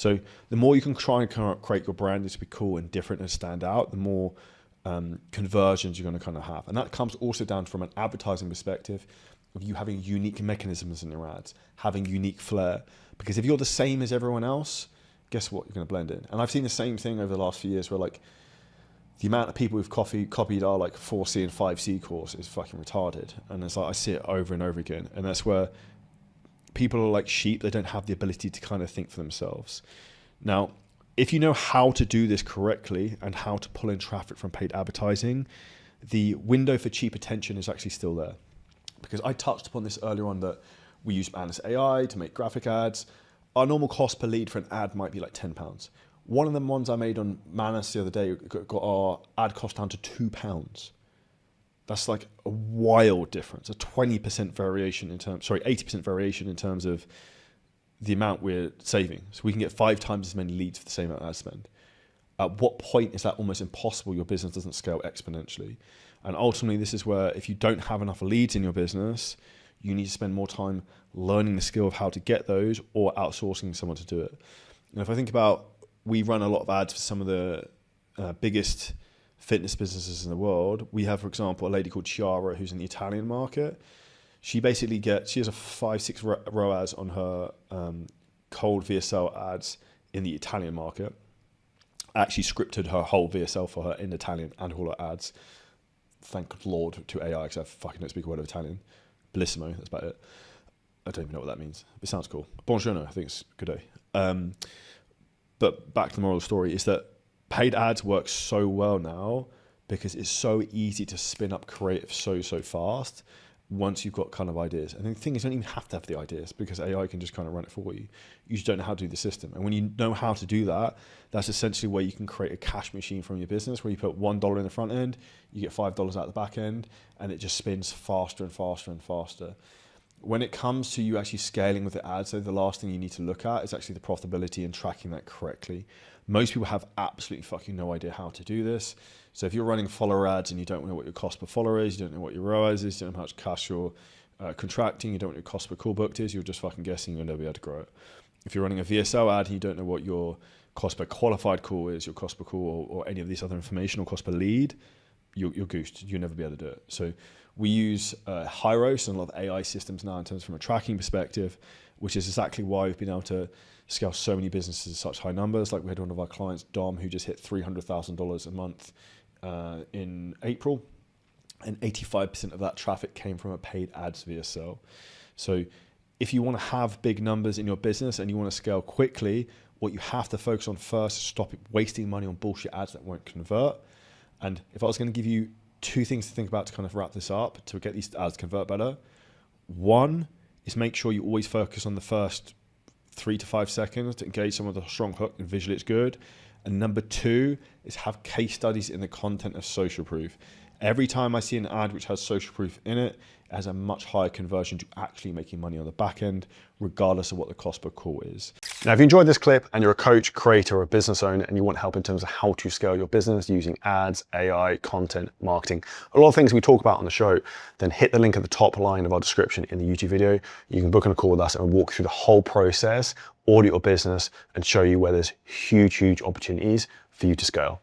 So the more you can try and kind of create your brand to be cool and different and stand out, the more conversions you're going to kind of have. And that comes also down from an advertising perspective of you having unique mechanisms in your ads, having unique flair. Because if you're the same as everyone else, guess what? You're going to blend in. And I've seen the same thing over the last few years where like the amount of people who've copied our like 4C and 5C course is fucking retarded. And it's like, I see it over and over again. And that's where people are like sheep. They don't have the ability to kind of think for themselves. Now, if you know how to do this correctly and how to pull in traffic from paid advertising, the window for cheap attention is actually still there. Because I touched upon this earlier on that we use Manus AI to make graphic ads. Our normal cost per lead for an ad might be like £10. One of the ones I made on Manus the other day got our ad cost down to £2. That's like a wild difference, a 20% variation in terms, 80% variation in terms of the amount we're saving. So we can get 5 times as many leads for the same amount of ad spend. At what point is that almost impossible? Your business doesn't scale exponentially. And ultimately, this is where if you don't have enough leads in your business, you need to spend more time learning the skill of how to get those or outsourcing someone to do it. And if I think about, we run a lot of ads for some of the biggest fitness businesses in the world. We have, for example, a lady called Chiara who's in the Italian market. She basically she has a 5-6 ROAS on her cold VSL ads in the Italian market. I actually scripted her whole VSL for her in Italian and all her ads. Thank Lord to AI because I fucking don't speak a word of Italian. Bellissimo, that's about it. I don't even know what that means. It sounds cool. Buongiorno, I think it's good day. But back to the moral of the story is that paid ads work so well now because it's so easy to spin up creative so fast once you've got kind of ideas. And the thing is, you don't even have to have the ideas because AI can just kind of run it for you. You just don't know how to do the system. And when you know how to do that, that's essentially where you can create a cash machine from your business where you put $1 in the front end, you get $5 out the back end, and it just spins faster and faster and faster. When it comes to you actually scaling with the ads, though, the last thing you need to look at is actually the profitability and tracking that correctly. Most people have absolutely fucking no idea how to do this. So if you're running follower ads and you don't know what your cost per follower is, you don't know what your ROAS is, you don't know how much cash you're contracting, you don't know what your cost per call booked is, you're just fucking guessing, you'll never be able to grow it. If you're running a VSL ad and you don't know what your cost per qualified call is, your cost per call or any of this other information or cost per lead, you're goosed. You'll never be able to do it. So we use Hyros and a lot of AI systems now in terms from a tracking perspective, which is exactly why we've been able to scale so many businesses at such high numbers. Like we had one of our clients, Dom, who just hit $300,000 a month in April, and 85% of that traffic came from a paid ads VSL. So if you want to have big numbers in your business and you want to scale quickly, what you have to focus on first is stop wasting money on bullshit ads that won't convert. And if I was going to give you 2 things to think about to kind of wrap this up to get these ads to convert better, one is make sure you always focus on the first 3 to 5 seconds to engage someone with a strong hook and visually it's good. And number 2 is have case studies in the content of social proof. Every time I see an ad which has social proof in it, it has a much higher conversion to actually making money on the back end, regardless of what the cost per call is. Now, if you enjoyed this clip and you're a coach, creator, or a business owner, and you want help in terms of how to scale your business using ads, AI, content, marketing, a lot of things we talk about on the show, then hit the link at the top line of our description in the YouTube video. You can book on a call with us and walk through the whole process, audit your business, and show you where there's huge opportunities for you to scale.